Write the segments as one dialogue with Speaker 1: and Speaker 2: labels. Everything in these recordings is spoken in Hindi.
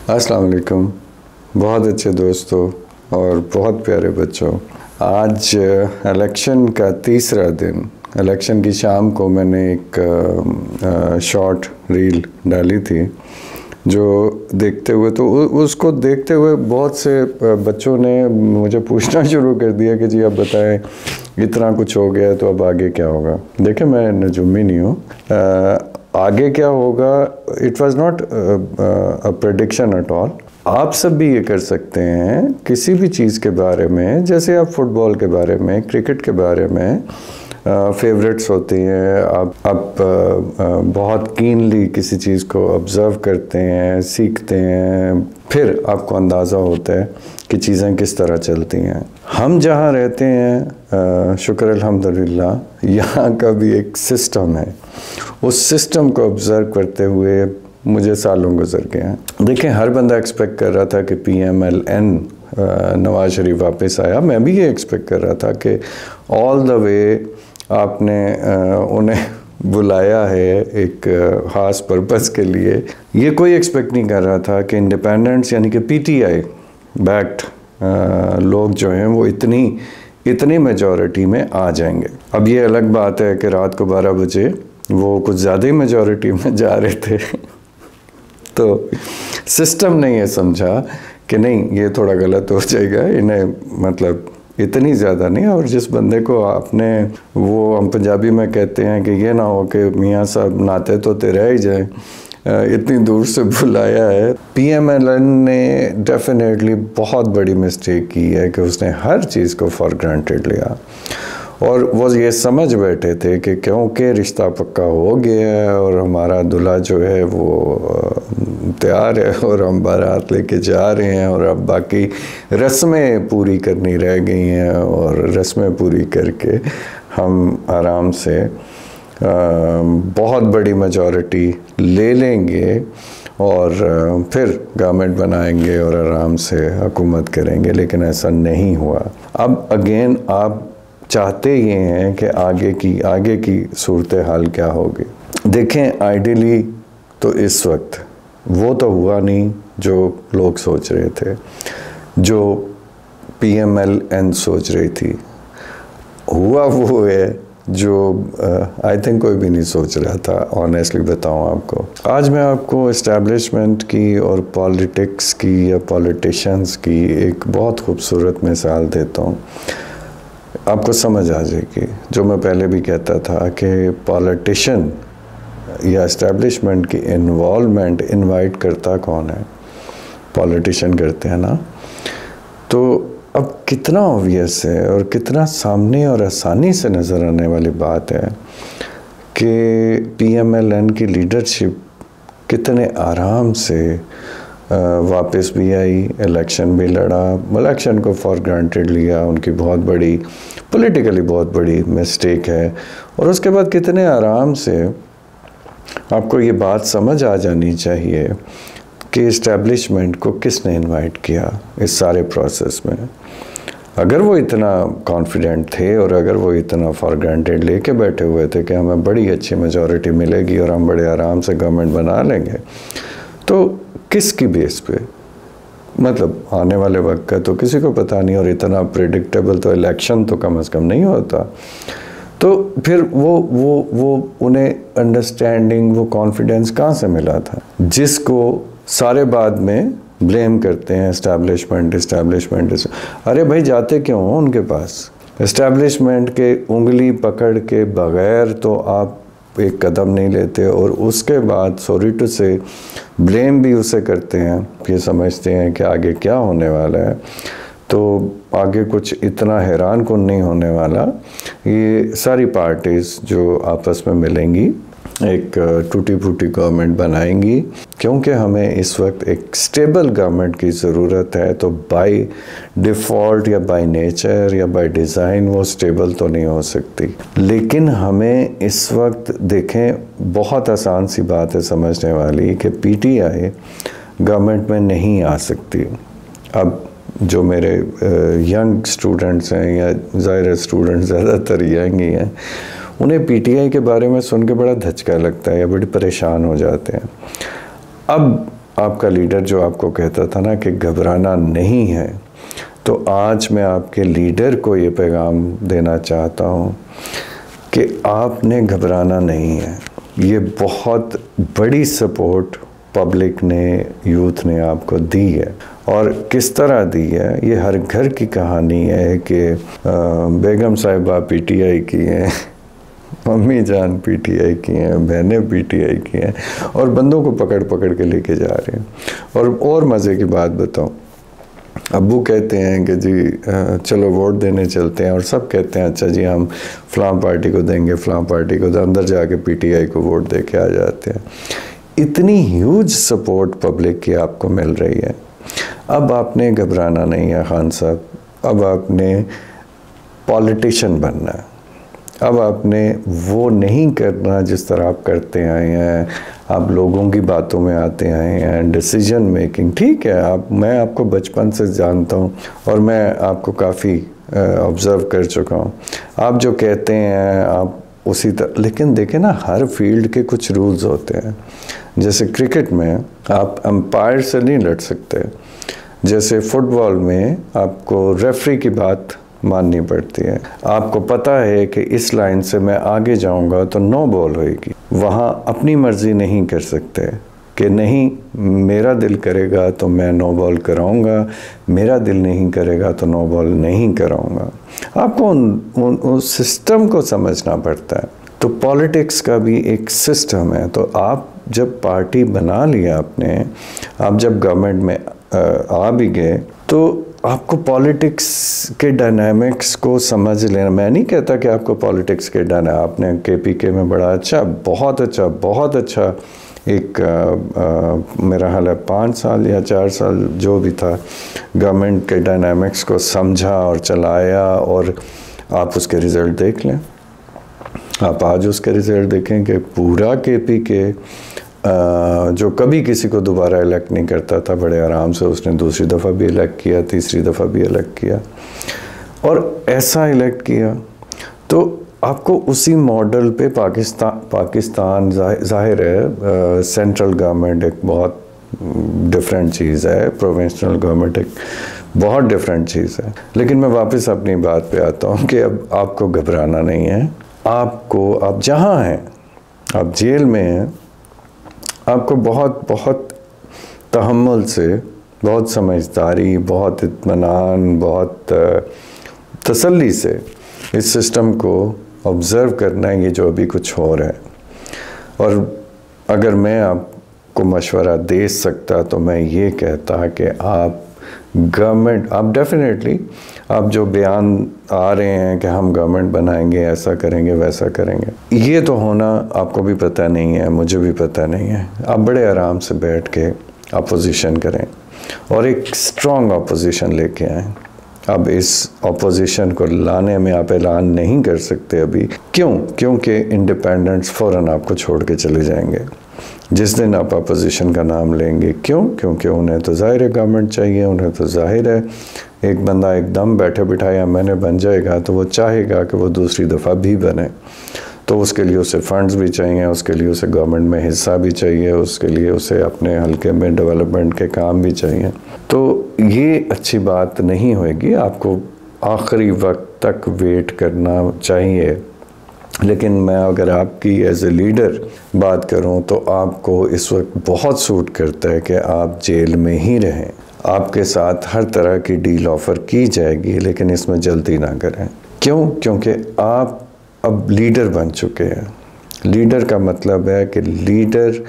Speaker 1: अस्सलाम वालेकुम। बहुत अच्छे दोस्तों और बहुत प्यारे बच्चों, आज इलेक्शन का तीसरा दिन, इलेक्शन की शाम को मैंने एक शॉर्ट रील डाली थी जो देखते हुए उसको देखते हुए बहुत से बच्चों ने मुझे पूछना शुरू कर दिया कि जी आप बताएं, इतना कुछ हो गया तो अब आगे क्या होगा। देखिए, मैं नजुमी नहीं हूँ, आगे क्या होगा it was not a prediction at all. आप सब भी ये कर सकते हैं किसी भी चीज़ के बारे में, जैसे आप फुटबॉल के बारे में, क्रिकेट के बारे में फेवरेट्स होती हैं, आप बहुत कीनली किसी चीज़ को ऑब्ज़र्व करते हैं, सीखते हैं, फिर आपको अंदाज़ा होता है कि चीज़ें किस तरह चलती हैं। हम जहाँ रहते हैं शुक्र अल्हम्दुलिल्लाह, यहाँ का भी एक सिस्टम है। उस सिस्टम को ऑब्ज़र्व करते हुए मुझे सालों गुजर गए हैं। देखें, हर बंदा एक्सपेक्ट कर रहा था कि PMLN नवाज शरीफ वापस आया। मैं भी ये एक्सपेक्ट कर रहा था कि ऑल द वे आपने उन्हें बुलाया है एक ख़ास पर्पस के लिए। ये कोई एक्सपेक्ट नहीं कर रहा था कि इंडिपेंडेंट्स यानी कि PTI बैक्ड लोग जो हैं वो इतनी मेजॉरिटी में आ जाएंगे। अब ये अलग बात है कि रात को 12 बजे वो कुछ ज़्यादा ही मेजॉरिटी में जा रहे थे तो सिस्टम ने ये समझा कि नहीं, ये थोड़ा गलत हो जाएगा, इन्हें मतलब इतनी ज़्यादा नहीं। और जिस बंदे को आपने, वो हम पंजाबी में कहते हैं कि ये ना हो कि मियाँ साहब नाते तो रह ही जाए, इतनी दूर से बुलाया है। PMLN ने डेफिनेटली बहुत बड़ी मिस्टेक की है कि उसने हर चीज़ को फॉर ग्रांटेड लिया और वो ये समझ बैठे थे कि क्योंकि रिश्ता पक्का हो गया है और हमारा दूल्हा जो है वो तैयार है और हम बारात लेके जा रहे हैं और अब बाकी रस्में पूरी करनी रह गई हैं और रस्में पूरी करके हम आराम से बहुत बड़ी मेजॉरिटी ले लेंगे और फिर गवर्नमेंट बनाएंगे और आराम से हुकूमत करेंगे। लेकिन ऐसा नहीं हुआ। अब अगेन आप चाहते ये हैं कि आगे की सूरत हाल क्या होगी। देखें, आइडियली तो इस वक्त वो तो हुआ नहीं जो लोग सोच रहे थे, जो PMLN सोच रही थी। हुआ वो है जो आई थिंक कोई भी नहीं सोच रहा था। ऑनेस्टली बताऊं आपको, आज मैं आपको इस्टेब्लिशमेंट की और पॉलिटिक्स की या पॉलिटिशियंस की एक बहुत खूबसूरत मिसाल देता हूँ, आपको समझ आ जाएगी। जो मैं पहले भी कहता था कि पॉलिटिशियन या इस्टेब्लिशमेंट की इन्वॉल्वमेंट इनवाइट करता कौन है? पॉलिटिशियन करते हैं ना। तो अब कितना ऑब्वियस है और कितना सामने और आसानी से नज़र आने वाली बात है कि PMLN की लीडरशिप कितने आराम से वापस भी आई, इलेक्शन भी लड़ा, इलेक्शन को फॉर ग्रांटेड लिया। उनकी बहुत बड़ी पॉलिटिकली बहुत बड़ी मिस्टेक है। और उसके बाद कितने आराम से आपको ये बात समझ आ जानी चाहिए कि इस्टेब्लिशमेंट को किसने इनवाइट किया इस सारे प्रोसेस में। अगर वो इतना कॉन्फिडेंट थे और अगर वो इतना फॉर ग्रांटेड लेके बैठे हुए थे कि हमें बड़ी अच्छी मेजॉरिटी मिलेगी और हम बड़े आराम से गवर्नमेंट बना लेंगे, तो किसकी बेस पे? मतलब आने वाले वक्त का तो किसी को पता नहीं, और इतना प्रेडिक्टेबल तो इलेक्शन तो कम से कम नहीं होता। तो फिर वो उन्हें अंडरस्टैंडिंग, वो कॉन्फिडेंस कहाँ से मिला था, जिसको सारे बाद में ब्लेम करते हैं इस्टेब्लिशमेंट। अरे भाई, जाते क्यों हो उनके पास? इस्टेब्लिशमेंट के उंगली पकड़ के बगैर तो आप एक कदम नहीं लेते और उसके बाद सॉरी टू से ब्लेम भी उसे करते हैं। ये समझते हैं कि आगे क्या होने वाला है, तो आगे कुछ इतना हैरान कुन नहीं होने वाला। ये सारी पार्टीज़ जो आपस में मिलेंगी एक टूटी फूटी गवर्नमेंट बनाएंगी, क्योंकि हमें इस वक्त एक स्टेबल गवर्नमेंट की ज़रूरत है। तो बाय डिफ़ॉल्ट या बाय नेचर या बाय डिज़ाइन वो स्टेबल तो नहीं हो सकती। लेकिन हमें इस वक्त देखें, बहुत आसान सी बात है समझने वाली कि PTI गवर्नमेंट में नहीं आ सकती। अब जो मेरे यंग स्टूडेंट्स हैं, या ज़ाहिर स्टूडेंट्स ज़्यादातर यंग ही हैं, उन्हें PTI के बारे में सुन के बड़ा धचका लगता है या बड़ी परेशान हो जाते हैं। अब आपका लीडर जो आपको कहता था ना कि घबराना नहीं है, तो आज मैं आपके लीडर को ये पैगाम देना चाहता हूँ कि आपने घबराना नहीं है। ये बहुत बड़ी सपोर्ट पब्लिक ने, यूथ ने आपको दी है। और किस तरह दी है, ये हर घर की कहानी है कि बेगम साहिबा पीटीआई की हैं, मम्मी जान पीटीआई की हैं, बहनें पीटीआई की हैं, और बंदों को पकड़ पकड़ के लेके जा रहे हैं। और मज़े की बात बताऊं, अब्बू कहते हैं कि जी चलो वोट देने चलते हैं, और सब कहते हैं अच्छा जी हम फ़लाँ पार्टी को देंगे, फ़लाँ पार्टी को, तो अंदर जाके पीटीआई को वोट दे के आ जाते हैं। इतनी ह्यूज सपोर्ट पब्लिक की आपको मिल रही है। अब आपने घबराना नहीं है खान साहब, अब आपने पॉलिटिशियन बनना है। अब आपने वो नहीं करना जिस तरह आप करते आए हैं, आप लोगों की बातों में आते आए हैं, डिसीजन मेकिंग, ठीक है, मैं आपको बचपन से जानता हूँ और मैं आपको काफ़ी ऑब्ज़र्व कर चुका हूँ। आप जो कहते हैं आप उसी तरह, लेकिन देखें ना, हर फील्ड के कुछ रूल्स होते हैं। जैसे क्रिकेट में आप अंपायर से नहीं लड़ सकते, जैसे फुटबॉल में आपको रेफरी की बात माननी पड़ती है। आपको पता है कि इस लाइन से मैं आगे जाऊंगा तो नो बॉल होएगी, वहाँ अपनी मर्जी नहीं कर सकते कि नहीं मेरा दिल करेगा तो मैं नो बॉल कराऊंगा, मेरा दिल नहीं करेगा तो नो बॉल नहीं कराऊंगा। आपको उस सिस्टम को समझना पड़ता है। तो पॉलिटिक्स का भी एक सिस्टम है। तो आप जब पार्टी बना लिया आपने, आप जब गवर्नमेंट में आ भी गए, तो आपको पॉलिटिक्स के डायनामिक्स को समझ लेना। मैं नहीं कहता कि आपको पॉलिटिक्स के आपने केपीके में बड़ा अच्छा, बहुत अच्छा एक मेरा हाल है 5 साल या 4 साल जो भी था, गवर्नमेंट के डायनामिक्स को समझा और चलाया, और आप उसके रिज़ल्ट देख लें। आप आज उसके रिज़ल्ट देखें कि पूरा केपीके जो कभी किसी को दोबारा इलेक्ट नहीं करता था, बड़े आराम से उसने दूसरी दफ़ा भी इलेक्ट किया, तीसरी दफ़ा भी इलेक्ट किया, और ऐसा इलेक्ट किया। तो आपको उसी मॉडल पे पाकिस्तान ज़ाहिर है, सेंट्रल गवर्नमेंट एक बहुत डिफरेंट चीज़ है, प्रोविंशियल गवर्नमेंट एक बहुत डिफरेंट चीज़ है। लेकिन मैं वापस अपनी बात पे आता हूँ कि अब आपको घबराना नहीं है। आपको, आप जहाँ हैं, आप जेल में हैं, आपको बहुत तहम्मुल से, बहुत समझदारी, बहुत इत्मीनान, बहुत तसल्ली से इस सिस्टम को ऑब्ज़र्व करना है, ये जो अभी कुछ हो रहा है। और अगर मैं आपको मशवरा दे सकता तो मैं ये कहता कि आप गवर्नमेंट, आप डेफिनेटली, आप जो बयान आ रहे हैं कि हम गवर्नमेंट बनाएंगे, ऐसा करेंगे, वैसा करेंगे, ये तो होना आपको भी पता नहीं है, मुझे भी पता नहीं है। आप बड़े आराम से बैठ के अपोजिशन करें और एक स्ट्रॉन्ग अपोजिशन लेके आएँ। अब इस अपोजिशन को लाने में आप ऐलान नहीं कर सकते अभी। क्यों? क्योंकि इंडिपेंडेंट्स फ़ौरन आपको छोड़ के चले जाएंगे जिस दिन आप अपोजिशन का नाम लेंगे। क्यों? क्योंकि उन्हें तो ज़ाहिर है गवर्नमेंट चाहिए, उन्हें तो ज़ाहिर है एक बंदा एकदम बैठे बिठाया मैंने बन जाएगा, तो वो चाहेगा कि वो दूसरी दफ़ा भी बने। तो उसके लिए उसे फंड्स भी चाहिए, उसके लिए उसे गवर्नमेंट में हिस्सा भी चाहिए, उसके लिए उसे अपने हल्के में डेवलपमेंट के काम भी चाहिए। तो ये अच्छी बात नहीं होएगी, आपको आखिरी वक्त तक वेट करना चाहिए। लेकिन मैं अगर आपकी एज ए लीडर बात करूं तो आपको इस वक्त बहुत सूट करता है कि आप जेल में ही रहें। आपके साथ हर तरह की डील ऑफ़र की जाएगी, लेकिन इसमें जल्दी ना करें। क्यों? क्योंकि आप अब लीडर बन चुके हैं। लीडर का मतलब है कि लीडर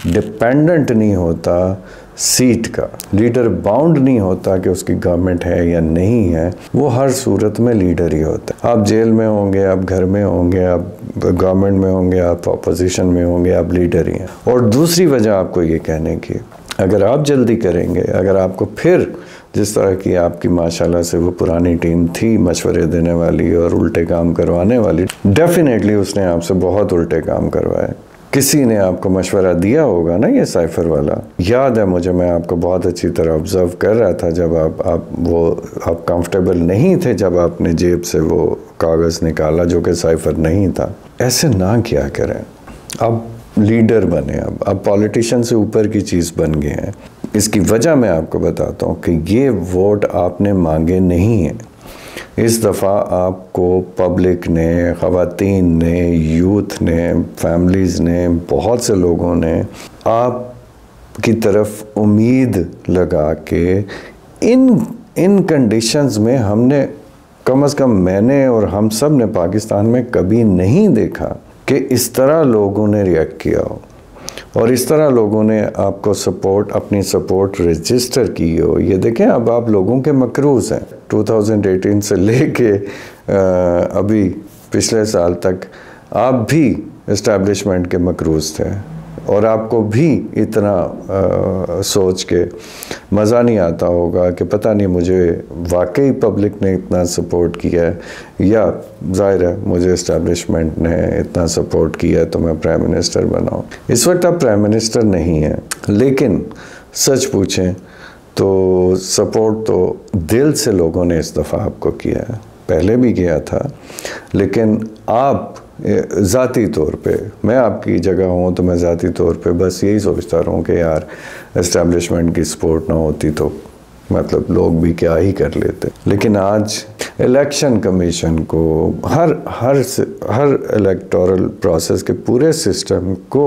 Speaker 1: डिपेंडेंट नहीं होता सीट का, लीडर बाउंड नहीं होता कि उसकी गवर्नमेंट है या नहीं है, वो हर सूरत में लीडर ही होता है। आप जेल में होंगे, आप घर में होंगे, आप गवर्नमेंट में होंगे, आप अपोजिशन में होंगे, आप लीडर ही हैं। और दूसरी वजह आपको ये कहने की, अगर आप जल्दी करेंगे, अगर आपको फिर जिस तरह की आपकी माशाल्लाह से वो पुरानी टीम थी मशवरे देने वाली और उल्टे काम करवाने वाली, डेफिनेटली उसने आपसे बहुत उल्टे काम करवाए। किसी ने आपको मशवरा दिया होगा ना, ये साइफर वाला, याद है मुझे, मैं आपको बहुत अच्छी तरह ऑब्जर्व कर रहा था जब आप कंफर्टेबल नहीं थे जब आपने जेब से वो कागज़ निकाला जो कि साइफर नहीं था। ऐसे ना किया करें। अब लीडर बने, अब पॉलिटिशियन से ऊपर की चीज़ बन गए हैं। इसकी वजह मैं आपको बताता हूँ कि ये वोट आपने मांगे नहीं हैं। इस दफ़ा आपको पब्लिक ने, ख़वातीन ने, यूथ ने, फैमिलीज़ ने, बहुत से लोगों ने आपकी तरफ उम्मीद लगा के इन कंडीशंस में हमने, कम से कम मैंने और हम सब ने पाकिस्तान में कभी नहीं देखा कि इस तरह लोगों ने रिएक्ट किया हो और इस तरह लोगों ने आपको सपोर्ट, अपनी सपोर्ट रजिस्टर की हो। ये देखें, अब आप लोगों के मकरूज़ हैं। 2018 से लेके अभी पिछले साल तक आप भी इस्टेब्लिशमेंट के मकरूज़ थे और आपको भी इतना सोच के मज़ा नहीं आता होगा कि पता नहीं मुझे वाकई पब्लिक ने इतना सपोर्ट किया है या ज़ाहिर है मुझे इस्टेब्लिशमेंट ने इतना सपोर्ट किया है तो मैं प्राइम मिनिस्टर बनाऊँ। इस वक्त आप प्राइम मिनिस्टर नहीं हैं, लेकिन सच पूछें तो सपोर्ट तो दिल से लोगों ने इस दफ़ा आपको किया है, पहले भी किया था। लेकिन आप ज़ाती तौर पे, मैं आपकी जगह हूँ तो मैं ज़ाती तौर पे बस यही सोचता रहूँ कि यार इस्टेब्लिशमेंट की सपोर्ट ना होती तो मतलब लोग भी क्या ही कर लेते। लेकिन आज इलेक्शन कमीशन को, हर इलेक्टोरल प्रोसेस के पूरे सिस्टम को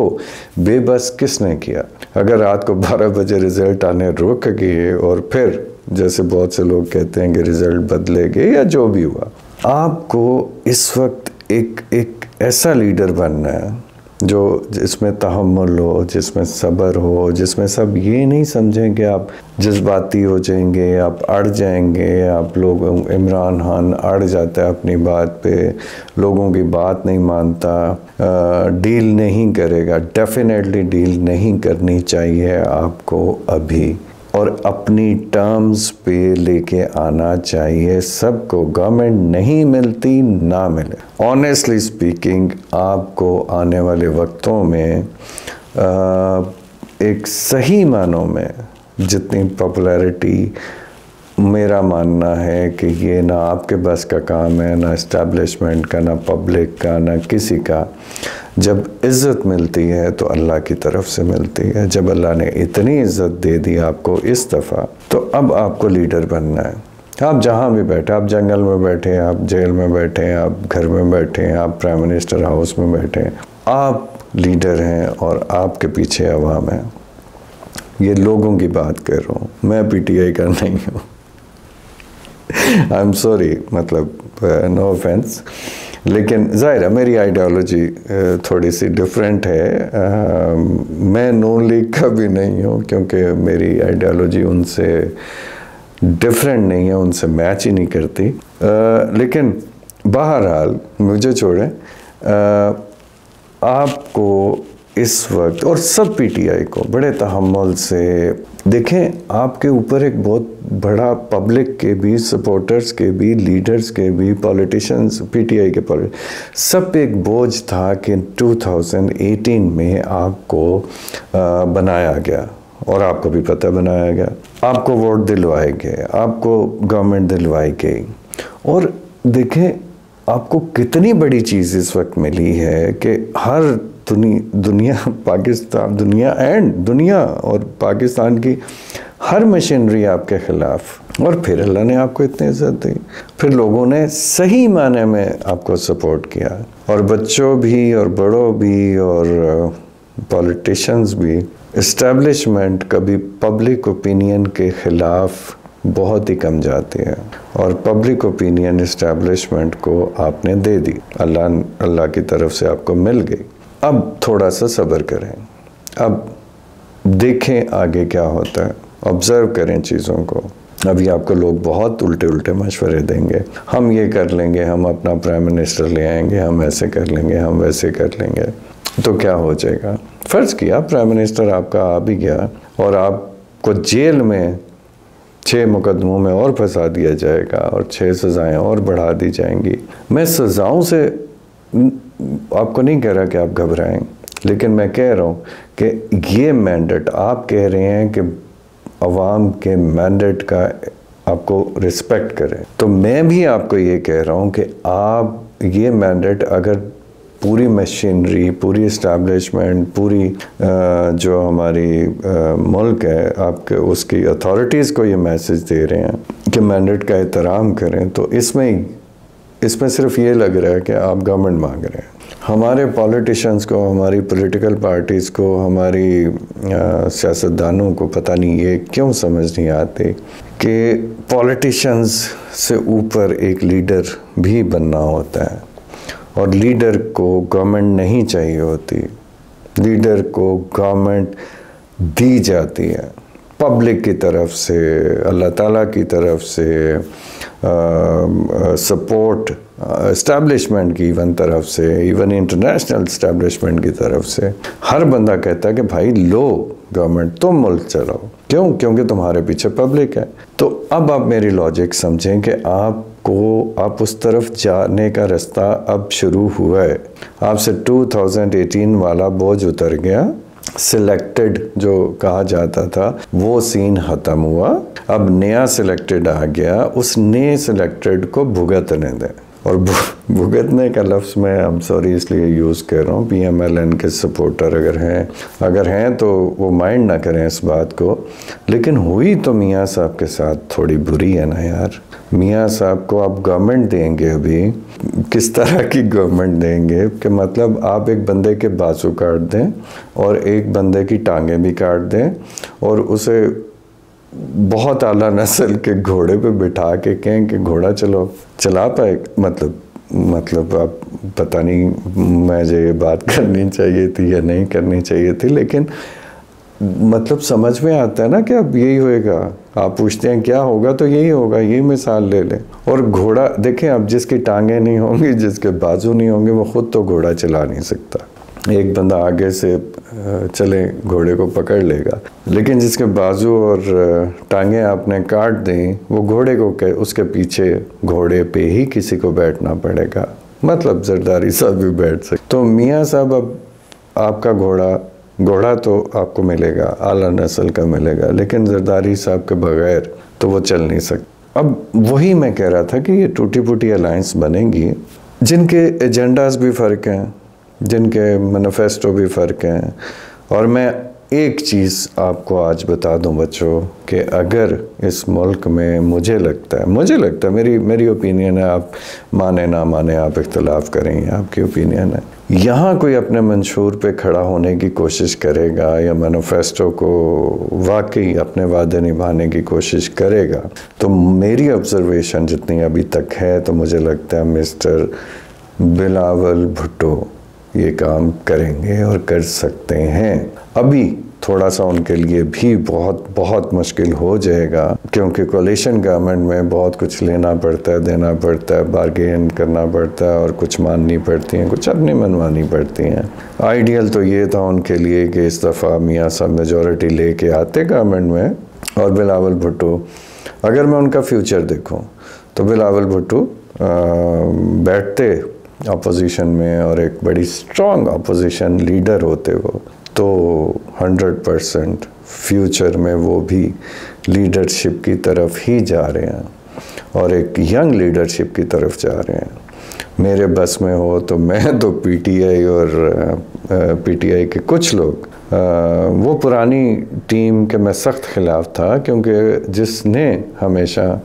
Speaker 1: बेबस किसने किया? अगर रात को 12 बजे रिज़ल्ट आने रुक गए और फिर जैसे बहुत से लोग कहते हैं कि रिज़ल्ट बदले गए या जो भी हुआ, आपको इस वक्त एक ऐसा लीडर बनना है जो जिसमें तहम्मुल हो, जिसमें सब्र हो, जिसमें सब ये नहीं समझें कि आप जज्बाती हो जाएंगे, आप अड़ जाएंगे। आप लोग, इमरान खान अड़ जाता है अपनी बात पे, लोगों की बात नहीं मानता, डील नहीं करेगा। डेफिनेटली डील नहीं करनी चाहिए आपको अभी, और अपनी टर्म्स पे लेके आना चाहिए सबको। गवर्नमेंट नहीं मिलती ना मिले। ऑनेस्टली स्पीकिंग, आपको आने वाले वक्तों में एक सही मानों में जितनी पॉपुलैरिटी, मेरा मानना है कि ये ना आपके बस का काम है, ना इस्टेब्लिशमेंट का, ना पब्लिक का, ना किसी का। जब इज़्ज़त मिलती है तो अल्लाह की तरफ से मिलती है। जब अल्लाह ने इतनी इज़्ज़त दे दी आपको इस दफ़ा, तो अब आपको लीडर बनना है। आप जहाँ भी बैठे, आप जंगल में बैठे, आप जेल में बैठे, आप घर में बैठे, आप प्राइम मिनिस्टर हाउस में बैठे, आप लीडर हैं और आपके पीछे अवाम है। ये लोगों की बात कर रहा हूँ, मैं PTI का नहीं हूँ। आई एम सॉरी, मतलब नो ऑफेंस, लेकिन ज़ाहिर है मेरी आइडियोलॉजी थोड़ी सी डिफरेंट है। मैं नून लीग का भी नहीं हूँ क्योंकि मेरी आइडियोलॉजी उनसे डिफरेंट नहीं है, उनसे मैच ही नहीं करती। लेकिन बहरहाल मुझे छोड़ें, आपको इस वक्त और सब PTI को बड़े तहम्मुल से देखें। आपके ऊपर एक बहुत बड़ा पब्लिक के भी, सपोर्टर्स के भी, लीडर्स के भी, पॉलिटिशियंस, PTI के सब पे एक बोझ था कि 2018 में आपको बनाया गया, और आपको भी पता बनाया गया, आपको वोट दिलवाए गए, आपको गवर्नमेंट दिलवाई गई। और देखें आपको कितनी बड़ी चीज़ इस वक्त मिली है कि हर दुनिया, पाकिस्तान, दुनिया और पाकिस्तान की हर मशीनरी आपके ख़िलाफ़, और फिर अल्लाह ने आपको इतनी इज़्ज़त दी। फिर लोगों ने सही माने में आपको सपोर्ट किया, और बच्चों भी और बड़ों भी और पॉलिटिशियंस भी। इस्टेब्लिशमेंट कभी पब्लिक ओपिनियन के ख़िलाफ़ बहुत ही कम जाती है, और पब्लिक ओपिनियन इस्टेब्लिशमेंट को आपने दे दी, अल्लाह की तरफ से आपको मिल गई। अब थोड़ा सा सब्र करें, अब देखें आगे क्या होता है, ऑब्ज़र्व करें चीज़ों को। अभी आपको लोग बहुत उल्टे मशवरे देंगे, हम ये कर लेंगे, हम अपना प्राइम मिनिस्टर ले आएंगे, हम ऐसे कर लेंगे, हम वैसे कर लेंगे। तो क्या हो जाएगा? फ़र्ज़ किया प्राइम मिनिस्टर आपका आ भी गया और आपको जेल में 6 मुकदमों में और फंसा दिया जाएगा और 6 सज़ाएँ और बढ़ा दी जाएंगी। मैं सज़ाओं से आपको नहीं कह रहा कि आप घबराएं, लेकिन मैं कह रहा हूँ कि ये मैंडेट, आप कह रहे हैं कि अवाम के मैंडेट का आपको रिस्पेक्ट करें, तो मैं भी आपको ये कह रहा हूँ कि आप ये मैंडेट अगर पूरी मशीनरी, पूरी इस्टेब्लिशमेंट, पूरी जो हमारी मुल्क है, आपके उसकी अथॉरिटीज़ को ये मैसेज दे रहे हैं कि मैंडेट का एहतराम करें, तो इसमें सिर्फ ये लग रहा है कि आप गवर्नमेंट मांग रहे हैं। हमारे पॉलिटिशियंस को, हमारी पॉलिटिकल पार्टीज़ को, हमारी सियासतदानों को पता नहीं ये क्यों समझ नहीं आती कि पॉलिटिशियंस से ऊपर एक लीडर भी बनना होता है, और लीडर को गवर्नमेंट नहीं चाहिए होती, लीडर को गवर्नमेंट दी जाती है पब्लिक की तरफ से, अल्लाह ताला की तरफ से, सपोर्ट इस्टेब्लिशमेंट की इवन तरफ से, इवन इंटरनेशनल इस्टेब्लिशमेंट की तरफ से। हर बंदा कहता है कि भाई लो गवर्नमेंट, तुम मुल्क चलाओ। क्यों? क्योंकि तुम्हारे पीछे पब्लिक है। तो अब आप मेरी लॉजिक समझें कि आप उस तरफ जाने का रास्ता अब शुरू हुआ है। आपसे 2018 वाला बोझ उतर गया, सिलेक्टेड जो कहा जाता था वो सीन ख़त्म हुआ, अब नया सिलेक्टेड आ गया। उस नए सिलेक्टेड को भुगतने दें, और भुगतने का लफ्ज़ मैं आई एम सॉरी इसलिए यूज़ कर रहा हूँ। PMLN के सपोर्टर अगर हैं तो वो माइंड ना करें इस बात को, लेकिन हुई तो मियाँ साहब के साथ थोड़ी बुरी है ना यार। मियाँ साहब को आप गवर्नमेंट देंगे, अभी किस तरह की गवर्नमेंट देंगे कि मतलब आप एक बंदे के बाजू काट दें और एक बंदे की टांगें भी काट दें, और उसे बहुत आला नस्ल के घोड़े पे बिठा के कहें कि घोड़ा चला पाए। मतलब आप पता नहीं मुझे ये बात करनी चाहिए थी या नहीं करनी चाहिए थी, लेकिन मतलब समझ में आता है ना कि अब यही होएगा। आप पूछते हैं क्या होगा, तो यही होगा, यही मिसाल ले लें। और घोड़ा देखें, अब जिसकी टांगें नहीं होंगी, जिसके बाजू नहीं होंगे, वो खुद तो घोड़ा चला नहीं सकता। एक बंदा आगे से चले घोड़े को पकड़ लेगा, लेकिन जिसके बाजू और टांगें आपने काट दें, वो घोड़े को उसके पीछे घोड़े पे ही किसी को बैठना पड़ेगा। मतलब जरदारी साहब भी बैठ सकते। तो मियाँ साहब अब आपका घोड़ा तो आपको मिलेगा, आला नस्ल का मिलेगा, लेकिन जरदारी साहब के बगैर तो वो चल नहीं सकता। अब वही मैं कह रहा था कि ये टूटी फूटी अलायंस बनेगी, जिनके एजेंडाज भी फ़र्क हैं, जिनके मैनिफेस्टो भी फ़र्क हैं। और मैं एक चीज़ आपको आज बता दूं बच्चों, कि अगर इस मुल्क में मुझे लगता है, मेरी ओपिनियन है, आप माने ना माने, आप इख्तलाफ करें, आपकी ओपिनियन है, यहाँ कोई अपने मंशूर पे खड़ा होने की कोशिश करेगा या मैनिफेस्टो को वाकई अपने वादे निभाने की कोशिश करेगा, तो मेरी ऑब्जर्वेशन जितनी अभी तक है, तो मुझे लगता है मिस्टर बिलावल भुट्टो ये काम करेंगे और कर सकते हैं। अभी थोड़ा सा उनके लिए भी बहुत मुश्किल हो जाएगा, क्योंकि कोalition गवर्नमेंट में बहुत कुछ लेना पड़ता है, देना पड़ता है, बार्गेन करना पड़ता है, और कुछ माननी पड़ती हैं, कुछ अपनी मनमानी पड़ती हैं। आइडियल तो ये था उनके लिए कि इस दफ़ा मियाँ साहब मेजॉरिटी लेके आते गवर्नमेंट में, और बिलावल भुट्टो, अगर मैं उनका फ्यूचर देखूँ तो बिलावल भुट्टो बैठते अपोजिशन में और एक बड़ी स्ट्रॉन्ग अपोजिशन लीडर होते वो, तो 100% फ्यूचर में वो भी लीडरशिप की तरफ ही जा रहे हैं, और एक यंग लीडरशिप की तरफ जा रहे हैं। मेरे बस में हो तो मैं तो PTI और PTI के कुछ लोग, वो पुरानी टीम के मैं सख्त ख़िलाफ़ था, क्योंकि जिसने हमेशा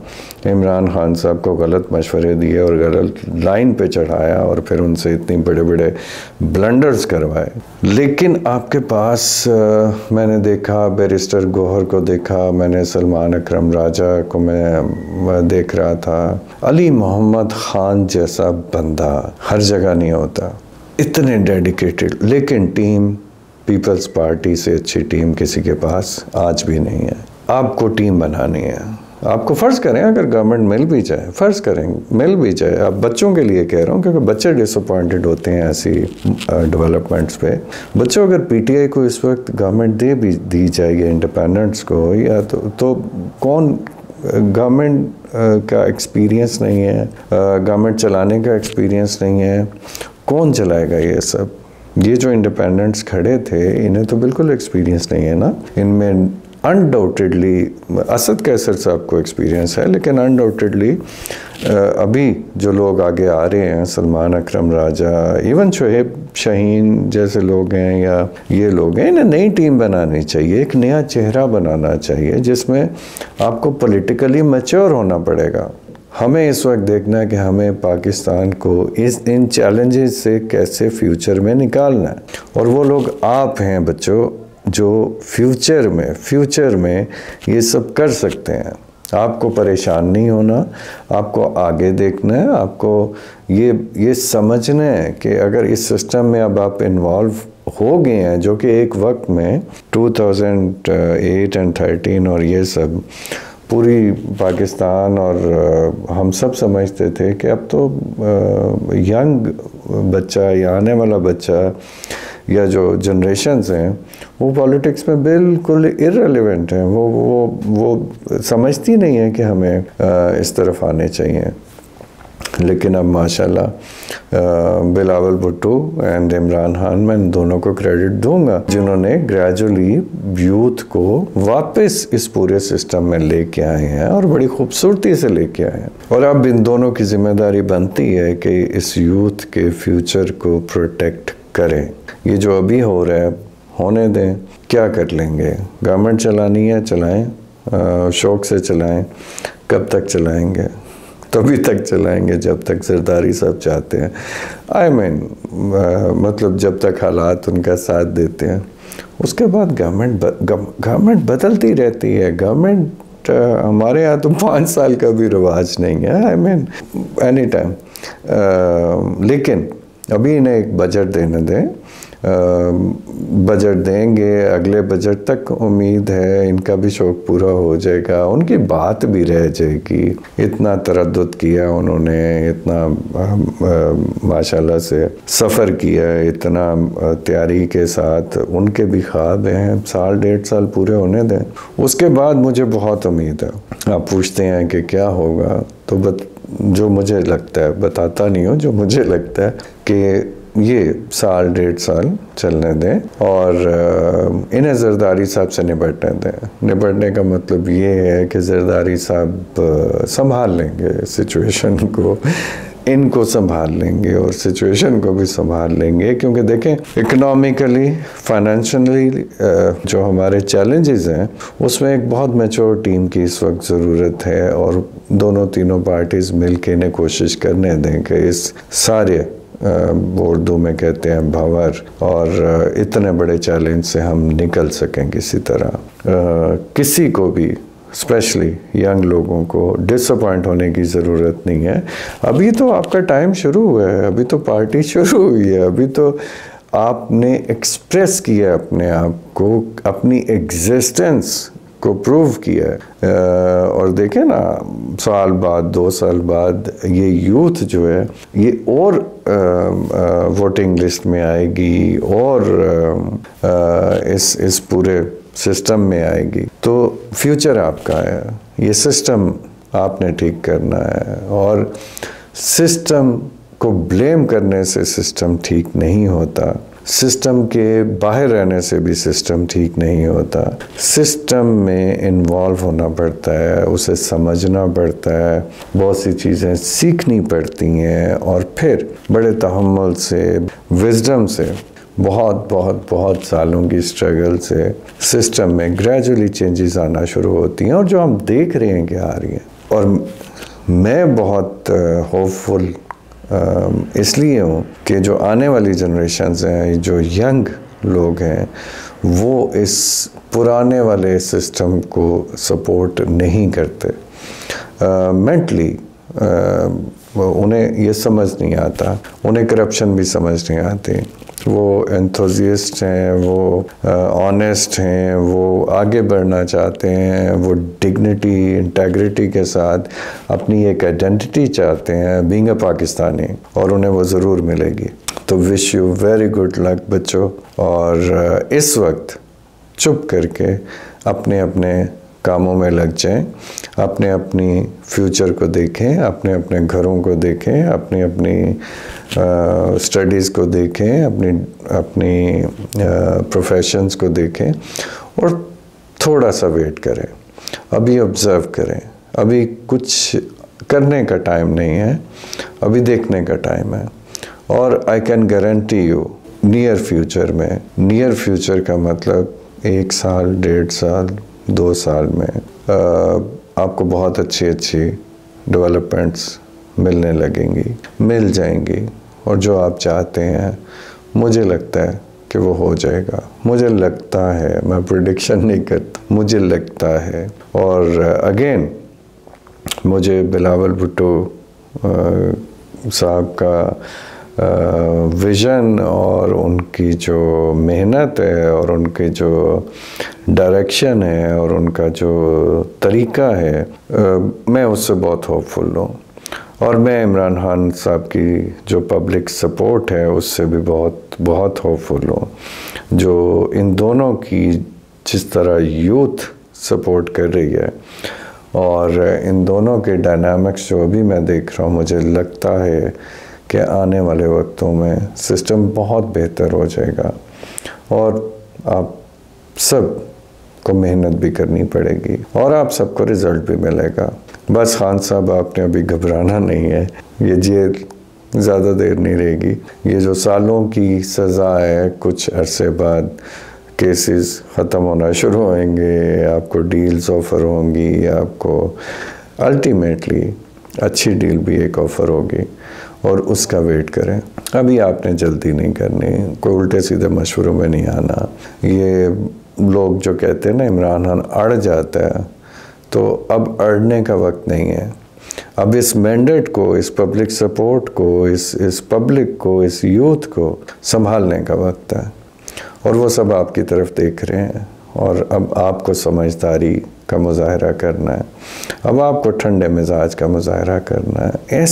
Speaker 1: इमरान खान साहब को गलत मशवरे दिए और गलत लाइन पे चढ़ाया और फिर उनसे इतनी बड़े बड़े ब्लंडर्स करवाए। लेकिन आपके पास मैंने देखा, बैरिस्टर गौहर को देखा, मैंने सलमान अकरम राजा को मैं देख रहा था, अली मोहम्मद ख़ान जैसा बंदा हर जगह नहीं होता, इतने डेडिकेटेड। लेकिन टीम पीपल्स पार्टी से अच्छी टीम किसी के पास आज भी नहीं है। आपको टीम बनानी है, आपको फ़र्ज़ करें अगर गवर्नमेंट मिल भी जाए, फ़र्ज़ करें मिल भी जाए, अब बच्चों के लिए कह रहा हूँ क्योंकि बच्चे डिसअपॉइंटेड होते हैं ऐसी डेवलपमेंट्स पे। बच्चों अगर PTI को इस वक्त गवर्नमेंट दी जाएगी इंडिपेंडेंट्स को, या तो कौन, गवर्नमेंट का एक्सपीरियंस नहीं है, गवर्नमेंट चलाने का एक्सपीरियंस नहीं है, कौन चलाएगा ये सब? ये जो इंडिपेंडेंट्स खड़े थे, इन्हें तो बिल्कुल एक्सपीरियंस नहीं है ना, इनमें अनडाउटेडली असद कैसर साहब को एक्सपीरियंस है, लेकिन अनडाउटेडली अभी जो लोग आगे आ रहे हैं, सलमान अकरम राजा, इवन शोएब शाहीन जैसे लोग हैं या ये लोग हैं, इन्हें नई टीम बनानी चाहिए, एक नया चेहरा बनाना चाहिए जिसमें आपको पॉलिटिकली मैच्योर होना पड़ेगा। हमें इस वक्त देखना है कि हमें पाकिस्तान को इन चैलेंजेस से कैसे फ्यूचर में निकालना है, और वो लोग आप हैं बच्चों जो फ्यूचर में ये सब कर सकते हैं। आपको परेशान नहीं होना, आपको आगे देखना है, आपको ये समझना है कि अगर इस सिस्टम में अब आप इन्वॉल्व हो गए हैं, जो कि एक वक्त में 2008 एंड 13 और ये सब पूरी पाकिस्तान और हम सब समझते थे कि अब तो यंग बच्चा या आने वाला बच्चा या जो जनरेशन्स हैं वो पॉलिटिक्स में बिल्कुल इर्रेलेवेंट हैं, वो समझती नहीं है कि हमें इस तरफ आने चाहिए। लेकिन अब माशाल्लाह बिलावल भुट्टो एंड इमरान खान, मैं इन दोनों को क्रेडिट दूंगा जिन्होंने ग्रेजुअली यूथ को वापस इस पूरे सिस्टम में लेके आए हैं और बड़ी खूबसूरती से लेके आए हैं। और अब इन दोनों की जिम्मेदारी बनती है कि इस यूथ के फ्यूचर को प्रोटेक्ट करें। ये जो अभी हो रहा है होने दें, क्या कर लेंगे, गवर्नमेंट चलानी है चलाएं, शौक से चलाएं, कब तक चलाएंगे, तभी तक चलाएंगे जब तक जरदारी साहब चाहते हैं। मतलब जब तक हालात उनका साथ देते हैं, उसके बाद गवर्नमेंट बदलती रहती है। गवर्नमेंट हमारे यहाँ तो 5 साल का भी रिवाज नहीं है, एनी टाइम। लेकिन अभी इन्हें एक बजट देने दें, बजट देंगे, अगले बजट तक उम्मीद है इनका भी शौक पूरा हो जाएगा, उनकी बात भी रह जाएगी। इतना तरद्दुद किया उन्होंने, इतना माशाल्लाह से सफ़र किया, इतना तैयारी के साथ, उनके भी ख्वाब हैं, 1.5 साल पूरे होने दें, उसके बाद मुझे बहुत उम्मीद है। आप पूछते हैं कि क्या होगा, तो जो मुझे लगता है, बताता नहीं हूँ, जो मुझे लगता है कि ये 1.5 साल चलने दें और इन्हें जरदारी साहब से निपटने दें। निपटने का मतलब ये है कि जरदारी साहब संभाल लेंगे सिचुएशन को, इनको संभाल लेंगे और सिचुएशन को भी संभाल लेंगे, क्योंकि देखें इकोनॉमिकली, फाइनेंशियली जो हमारे चैलेंजेस हैं उसमें एक बहुत मैच्योर टीम की इस वक्त ज़रूरत है, और दोनों तीनों पार्टीज़ मिल के इन्हें कोशिश करने दें कि इस सारे उर्दू में कहते हैं भंवर, और इतने बड़े चैलेंज से हम निकल सकें किसी तरह। किसी को भी, स्पेशली यंग लोगों को डिसअपॉइंट होने की ज़रूरत नहीं है। अभी तो आपका टाइम शुरू हुआ है, अभी तो पार्टी शुरू हुई है, अभी तो आपने एक्सप्रेस किया अपने आप को, अपनी एग्जिस्टेंस को प्रूव किया है। और देखें ना, 1 साल बाद, 2 साल बाद ये यूथ जो है ये और वोटिंग लिस्ट में आएगी और इस पूरे सिस्टम में आएगी। तो फ्यूचर आपका है, ये सिस्टम आपने ठीक करना है, और सिस्टम को ब्लेम करने से सिस्टम ठीक नहीं होता, सिस्टम के बाहर रहने से भी सिस्टम ठीक नहीं होता। सिस्टम में इन्वॉल्व होना पड़ता है, उसे समझना पड़ता है, बहुत सी चीज़ें सीखनी पड़ती हैं, और फिर बड़े तहम्मुल से, विजडम से, बहुत सालों की स्ट्रगल से सिस्टम में ग्रेजुअली चेंजेस आना शुरू होती हैं, और जो हम देख रहे हैं कि आ रही हैं। और मैं बहुत होपफुल इसलिए हूँ कि जो आने वाली जनरेशन्स हैं, जो यंग लोग हैं, वो इस पुराने वाले सिस्टम को सपोर्ट नहीं करते। मेंटली उन्हें ये समझ नहीं आता, उन्हें करप्शन भी समझ नहीं आती। वो एंथुसियास्ट हैं, वो ऑनेस्ट हैं, वो आगे बढ़ना चाहते हैं, वो डिग्निटी, इंटेग्रिटी के साथ अपनी एक आइडेंटिटी चाहते हैं, बीइंग अ पाकिस्तानी, और उन्हें वो ज़रूर मिलेगी। तो wish you very good luck बच्चों, और इस वक्त चुप करके अपने अपने कामों में लग जाएं, अपने अपनी फ्यूचर को देखें, अपने अपने घरों को देखें, अपनी अपनी स्टडीज़ को देखें, अपनी प्रोफेशंस को देखें, और थोड़ा सा वेट करें, अभी ऑब्ज़र्व करें, अभी कुछ करने का टाइम नहीं है, अभी देखने का टाइम है। और I can guarantee you near future में, नियर फ्यूचर का मतलब 1 साल, 1.5 साल, 2 साल में आपको बहुत अच्छी डेवलपमेंट्स मिलने लगेंगी, मिल जाएंगी। और जो आप चाहते हैं, मुझे लगता है कि वो हो जाएगा। मुझे लगता है, मैं प्रेडिक्शन नहीं करता, मुझे लगता है। और अगेन मुझे बिलावल भुट्टो साहब का विज़न और उनकी जो मेहनत है और उनकी जो डायरेक्शन है और उनका जो तरीका है, मैं उससे बहुत होपफुल हूँ। और मैं इमरान खान साहब की जो पब्लिक सपोर्ट है उससे भी बहुत होपफुल हूँ। जो इन दोनों की जिस तरह यूथ सपोर्ट कर रही है और इन दोनों के डायनामिक्स जो अभी मैं देख रहा हूँ, मुझे लगता है कि आने वाले वक्तों में सिस्टम बहुत बेहतर हो जाएगा। और आप सब को मेहनत भी करनी पड़ेगी और आप सबको रिज़ल्ट भी मिलेगा। बस खान साहब, आपने अभी घबराना नहीं है, ये जेल ज़्यादा देर नहीं रहेगी। ये जो सालों की सज़ा है, कुछ अरसे बाद केसेस ख़त्म होना शुरू होंगे, आपको डील्स ऑफ़र होंगी, आपको अल्टीमेटली अच्छी डील भी एक ऑफ़र होगी और उसका वेट करें। अभी आपने जल्दी नहीं करनी, कोई उल्टे सीधे मशवरों में नहीं आना। ये लोग जो कहते हैं ना इमरान खान अड़ जाता है, तो अब अड़ने का वक्त नहीं है। अब इस मैंडेट को, इस पब्लिक सपोर्ट को, इस पब्लिक को, इस यूथ को संभालने का वक्त है। और वो सब आपकी तरफ देख रहे हैं और अब आपको समझदारी का मुजाहरा करना है। अब आपको ठंडे मिजाज का मुजाहरा करना है।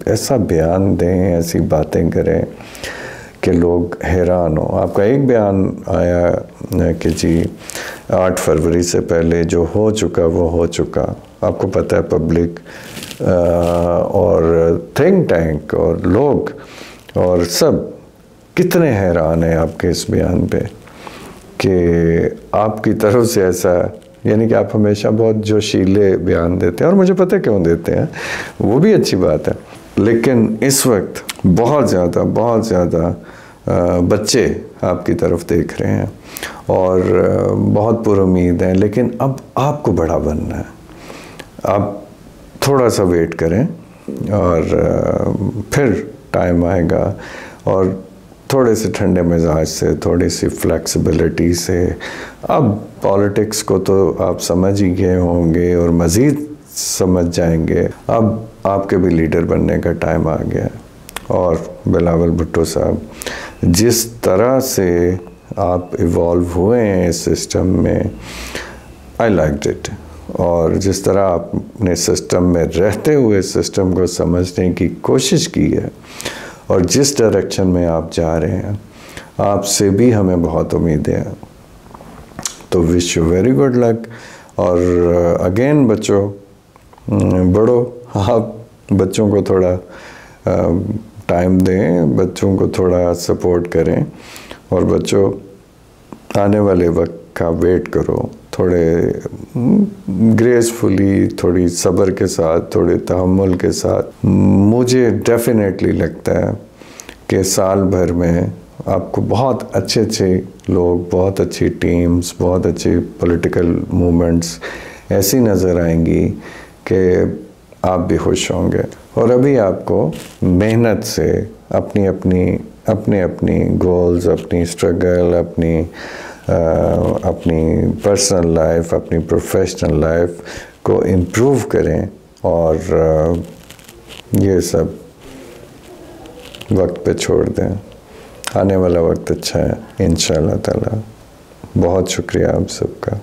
Speaker 1: ऐसा बयान दें, ऐसी बातें करें कि लोग हैरान हो। आपका एक बयान आया कि जी 8 फरवरी से पहले जो हो चुका वो हो चुका। आपको पता है पब्लिक और थिंक टैंक और लोग और सब कितने हैरान हैं आपके इस बयान पे कि आपकी तरफ से ऐसा, यानी कि आप हमेशा बहुत जोशीले बयान देते हैं और मुझे पता है क्यों देते हैं, वो भी अच्छी बात है। लेकिन इस वक्त बहुत ज़्यादा बच्चे आपकी तरफ देख रहे हैं और बहुत पुरुम्मीद हैं। लेकिन अब आपको बड़ा बनना है। आप थोड़ा सा वेट करें और फिर टाइम आएगा और थोड़े से ठंडे मिजाज से, थोड़ी सी फ्लेक्सिबिलिटी से, अब पॉलिटिक्स को तो आप समझ ही गए होंगे और मज़ीद समझ जाएंगे। अब आपके भी लीडर बनने का टाइम आ गया। और बिलावल भुट्टो साहब, जिस तरह से आप इवॉल्व हुए हैं इस सिस्टम में, आई लाइक्ड इट। और जिस तरह आपने सिस्टम में रहते हुए सिस्टम को समझने की कोशिश की है और जिस डायरेक्शन में आप जा रहे हैं, आपसे भी हमें बहुत उम्मीदें हैं। तो wish you very good luck. और अगेन बच्चों, बड़ों, आप बच्चों को थोड़ा टाइम दें, बच्चों को थोड़ा सपोर्ट करें और बच्चों आने वाले वक्त का वेट करो, थोड़े ग्रेसफुली, थोड़ी सब्र के साथ, थोड़े तहम्मुल के साथ। मुझे डेफिनेटली लगता है कि साल भर में आपको बहुत अच्छे लोग, बहुत अच्छी टीम्स, बहुत अच्छी पॉलिटिकल मूवमेंट्स ऐसी नज़र आएंगी कि आप भी खुश होंगे। और अभी आपको मेहनत से अपनी गोल्स, अपनी स्ट्रगल, अपनी पर्सनल लाइफ, अपनी प्रोफेशनल लाइफ को इम्प्रूव करें और ये सब वक्त पे छोड़ दें। आने वाला वक्त अच्छा है इंशाअल्लाह ताला। बहुत शुक्रिया आप सबका।